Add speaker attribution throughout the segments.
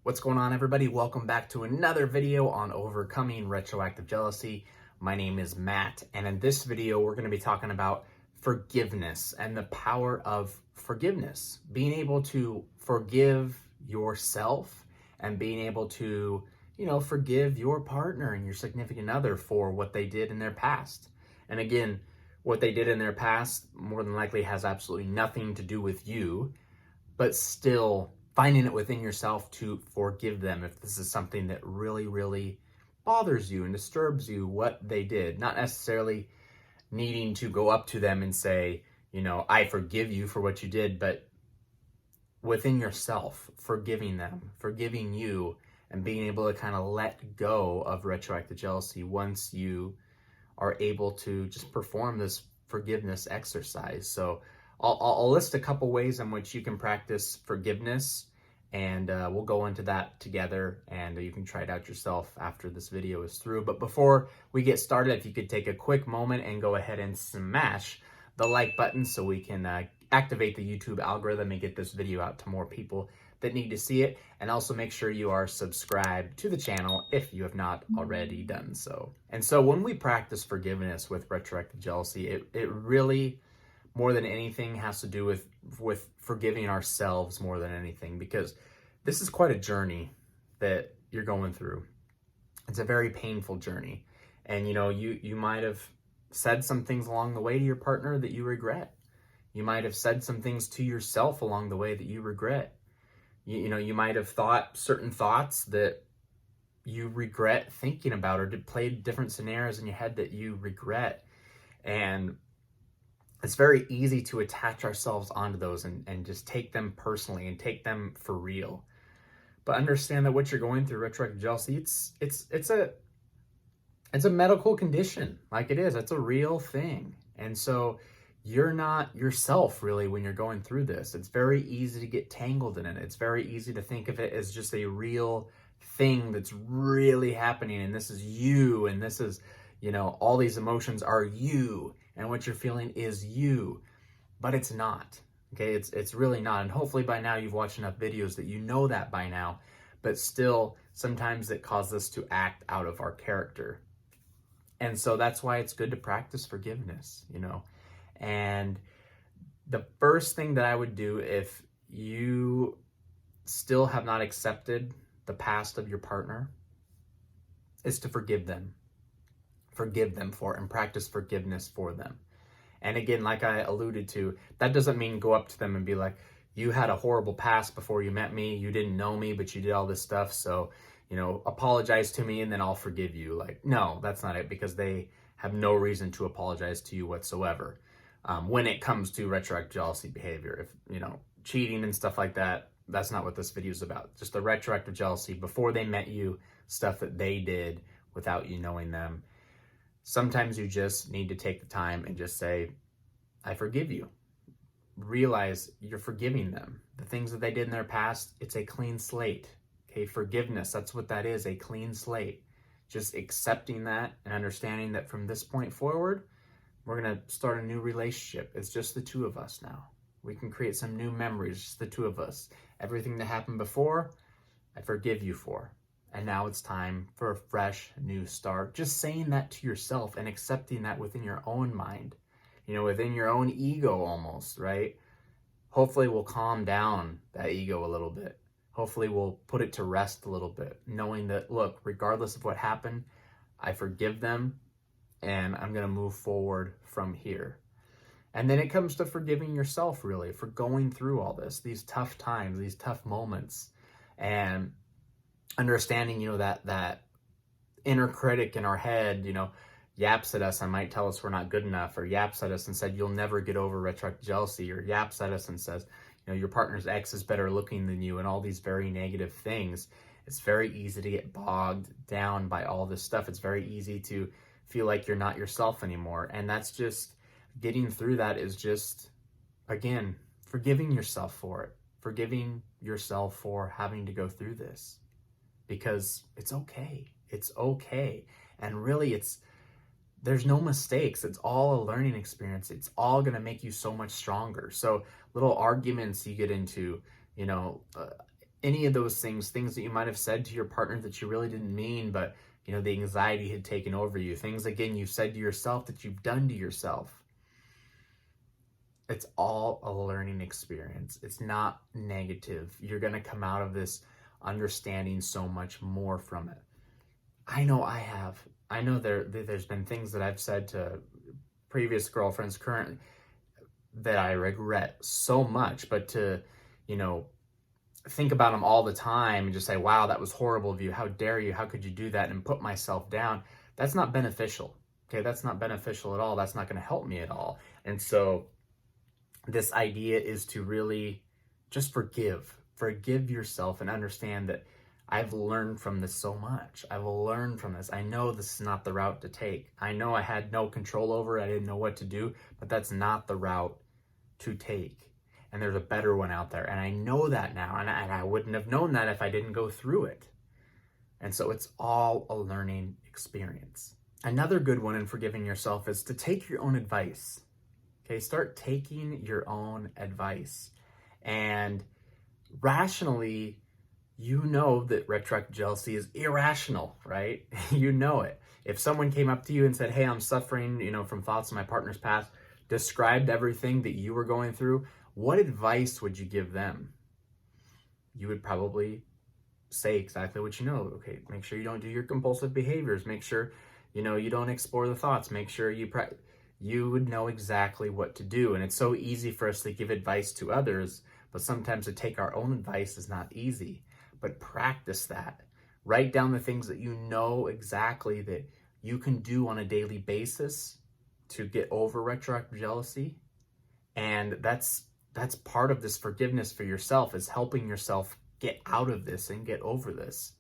Speaker 1: What's going on, everybody? Welcome back to another video on overcoming retroactive jealousy. My name is Matt, and in this video, we're going to be talking about forgiveness and the power of forgiveness. Being able to forgive yourself and being able to, forgive your partner and your significant other for what they did in their past. And again, what they did in their past more than likely has absolutely nothing to do with you, but still finding it within yourself to forgive them if this is something that really, really bothers you and disturbs you, what they did. Not necessarily needing to go up to them and say, I forgive you for what you did, but within yourself, forgiving them, forgiving you, and being able to kind of let go of retroactive jealousy once you are able to just perform this forgiveness exercise. So I'll list a couple ways in which you can practice forgiveness, and we'll go into that together, and you can try it out yourself after this video is through. But before we get started, if you could take a quick moment and go ahead and smash the like button so we can activate the YouTube algorithm and get this video out to more people that need to see it. And also make sure you are subscribed to the channel if you have not already done so. And so when we practice forgiveness with retroactive jealousy, it really, more than anything, has to do with forgiving ourselves more than anything, because this is quite a journey that you're going through. It's a very painful journey. And you might have said some things along the way to your partner that you regret. You might have said some things to yourself along the way that you regret. You might have thought certain thoughts that you regret thinking about, or played different scenarios in your head that you regret. And it's very easy to attach ourselves onto those and just take them personally and take them for real. But understand that what you're going through, retroactive jealousy, it's a medical condition. Like it is. It's a real thing. And so you're not yourself really when you're going through this. It's very easy to get tangled in it. It's very easy to think of it as just a real thing that's really happening, and this is you, and this is, all these emotions are you, and what you're feeling is you. But it's not. Okay, it's really not. And hopefully by now you've watched enough videos that you know that by now. But still, sometimes it causes us to act out of our character. And so that's why it's good to practice forgiveness, And the first thing that I would do if you still have not accepted the past of your partner is to forgive them. Forgive them for it and practice forgiveness for them. And again, like I alluded to, that doesn't mean go up to them and be like, you had a horrible past before you met me. You didn't know me, but you did all this stuff. So, apologize to me and then I'll forgive you. Like, no, that's not it, because they have no reason to apologize to you whatsoever. When it comes to retroactive jealousy behavior, if, cheating and stuff like that, that's not what this video is about. Just the retroactive jealousy before they met you, stuff that they did without you knowing them. Sometimes you just need to take the time and just say, I forgive you. Realize you're forgiving them. The things that they did in their past, it's a clean slate. Okay, forgiveness, that's what that is, a clean slate. Just accepting that and understanding that from this point forward, we're going to start a new relationship. It's just the two of us now. We can create some new memories, just the two of us. Everything that happened before, I forgive you for. And now it's time for a fresh new start. Just saying that to yourself and accepting that within your own mind, within your own ego almost, right? Hopefully we'll calm down that ego a little bit. Hopefully we'll put it to rest a little bit, knowing that, look, regardless of what happened, I forgive them and I'm going to move forward from here. And then it comes to forgiving yourself, really, for going through all this, these tough times, these tough moments, and understanding, that inner critic in our head, yaps at us and might tell us we're not good enough, or yaps at us and said, you'll never get over retroactive jealousy, or yaps at us and says, your partner's ex is better looking than you, and all these very negative things. It's very easy to get bogged down by all this stuff. It's very easy to feel like you're not yourself anymore. And that's just, getting through that is just, again, forgiving yourself for it. Forgiving yourself for having to go through this. Because it's okay. It's okay. And really, there's no mistakes. It's all a learning experience. It's all going to make you so much stronger. So little arguments you get into, any of those things that you might have said to your partner that you really didn't mean, but the anxiety had taken over you, things again you've said to yourself that you've done to yourself. It's all a learning experience. It's not negative. You're going to come out of this understanding so much more from it. I know I have. I know there's been things that I've said to previous girlfriends currently that I regret so much, but to, think about them all the time and just say, wow, that was horrible of you. How dare you? How could you do that? And put myself down. That's not beneficial. Okay. That's not beneficial at all. That's not going to help me at all. And so this idea is to really just forgive yourself and understand that I've learned from this so much. I've learned from this. I know this is not the route to take. I know I had no control over it. I didn't know what to do, but that's not the route to take. And there's a better one out there. And I know that now. And I wouldn't have known that if I didn't go through it. And so it's all a learning experience. Another good one in forgiving yourself is to take your own advice. Okay, start taking your own advice. And rationally, you know that retroactive jealousy is irrational, right? You know it. If someone came up to you and said, hey, I'm suffering, from thoughts of my partner's past, described everything that you were going through, what advice would you give them? You would probably say exactly what you know. Okay, make sure you don't do your compulsive behaviors. Make sure, you don't explore the thoughts. Make sure you would know exactly what to do. And it's so easy for us to give advice to others, but sometimes to take our own advice is not easy. But practice that. Write down the things that you know exactly that you can do on a daily basis to get over retroactive jealousy. And that's part of this forgiveness for yourself, is helping yourself get out of this and get over this.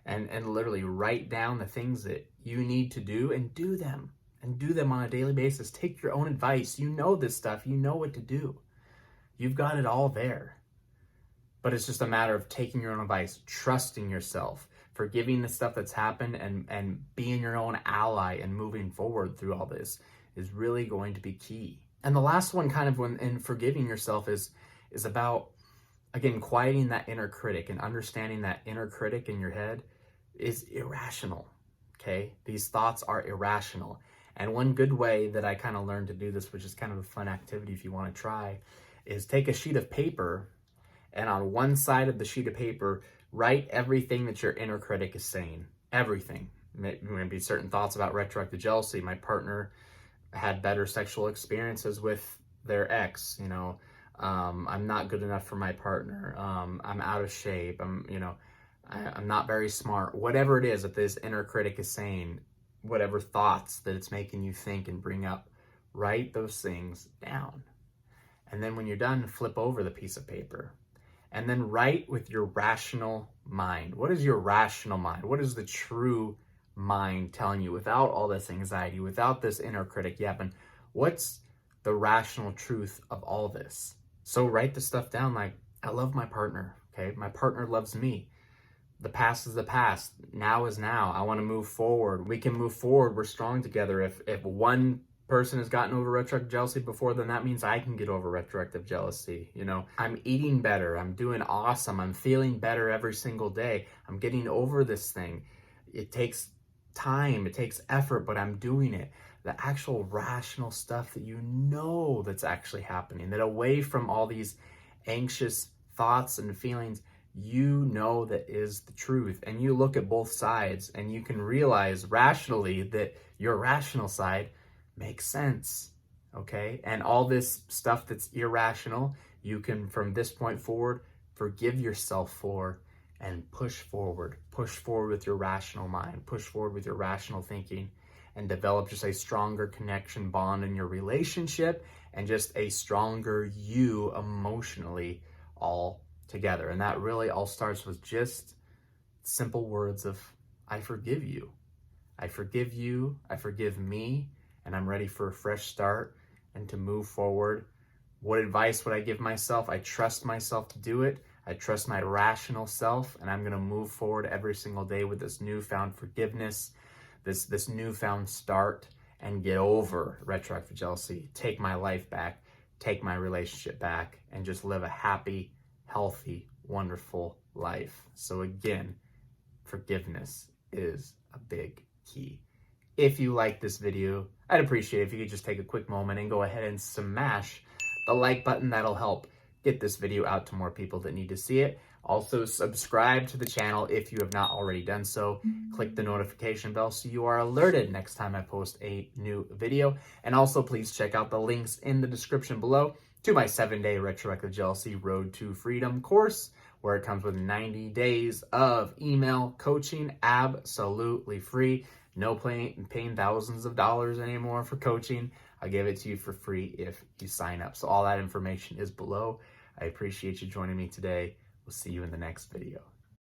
Speaker 1: And literally write down the things that you need to do and do them. And do them on a daily basis. Take your own advice. You know this stuff. You know what to do. You've got it all there. But it's just a matter of taking your own advice, trusting yourself, forgiving the stuff that's happened, and being your own ally and moving forward through all this is really going to be key. And the last one, kind of when in forgiving yourself, is about, again, quieting that inner critic and understanding that inner critic in your head is irrational. Okay? These thoughts are irrational. And one good way that I kind of learned to do this, which is kind of a fun activity if you want to try, is take a sheet of paper, and on one side of the sheet of paper, write everything that your inner critic is saying. Everything. Maybe certain thoughts about retroactive jealousy. My partner had better sexual experiences with their ex. I'm not good enough for my partner. I'm out of shape. I'm not very smart. Whatever it is that this inner critic is saying, whatever thoughts that it's making you think and bring up, write those things down. And then when you're done, flip over the piece of paper. And then write with your rational mind. What is your rational mind? What is the true mind telling you without all this anxiety, without this inner critic yapping? What's the rational truth of all this? So write the stuff down like, I love my partner, okay? My partner loves me. The past is the past. Now is now. I want to move forward. We can move forward. We're strong together. If one person has gotten over retroactive jealousy before, then that means I can get over retroactive jealousy. I'm eating better. I'm doing awesome. I'm feeling better every single day. I'm getting over this thing. It takes time. It takes effort, but I'm doing it. The actual rational stuff that that's actually happening, that away from all these anxious thoughts and feelings, that is the truth. And you look at both sides and you can realize rationally that your rational side makes sense, okay? And all this stuff that's irrational, you can, from this point forward, forgive yourself for and push forward with your rational mind, push forward with your rational thinking, and develop just a stronger connection bond in your relationship and just a stronger you emotionally all together. And that really all starts with just simple words of, I forgive you. I forgive you. I forgive me. And I'm ready for a fresh start and to move forward. What advice would I give myself? I trust myself to do it. I trust my rational self, and I'm going to move forward every single day with this newfound forgiveness, this newfound start, and get over retroactive jealousy, take my life back, take my relationship back, and just live a happy, healthy, wonderful life. So again, forgiveness is a big key. If you like this video, I'd appreciate it if you could just take a quick moment and go ahead and smash the like button. That'll help get this video out to more people that need to see it. Also, subscribe to the channel if you have not already done so. Click the notification bell so you are alerted next time I post a new video. And also, please check out the links in the description below to my 7-day Retroactive Jealousy Road to Freedom course, where it comes with 90 days of email coaching, absolutely free. No paying thousands of dollars anymore for coaching. I'll give it to you for free if you sign up. So all that information is below. I appreciate you joining me today. We'll see you in the next video.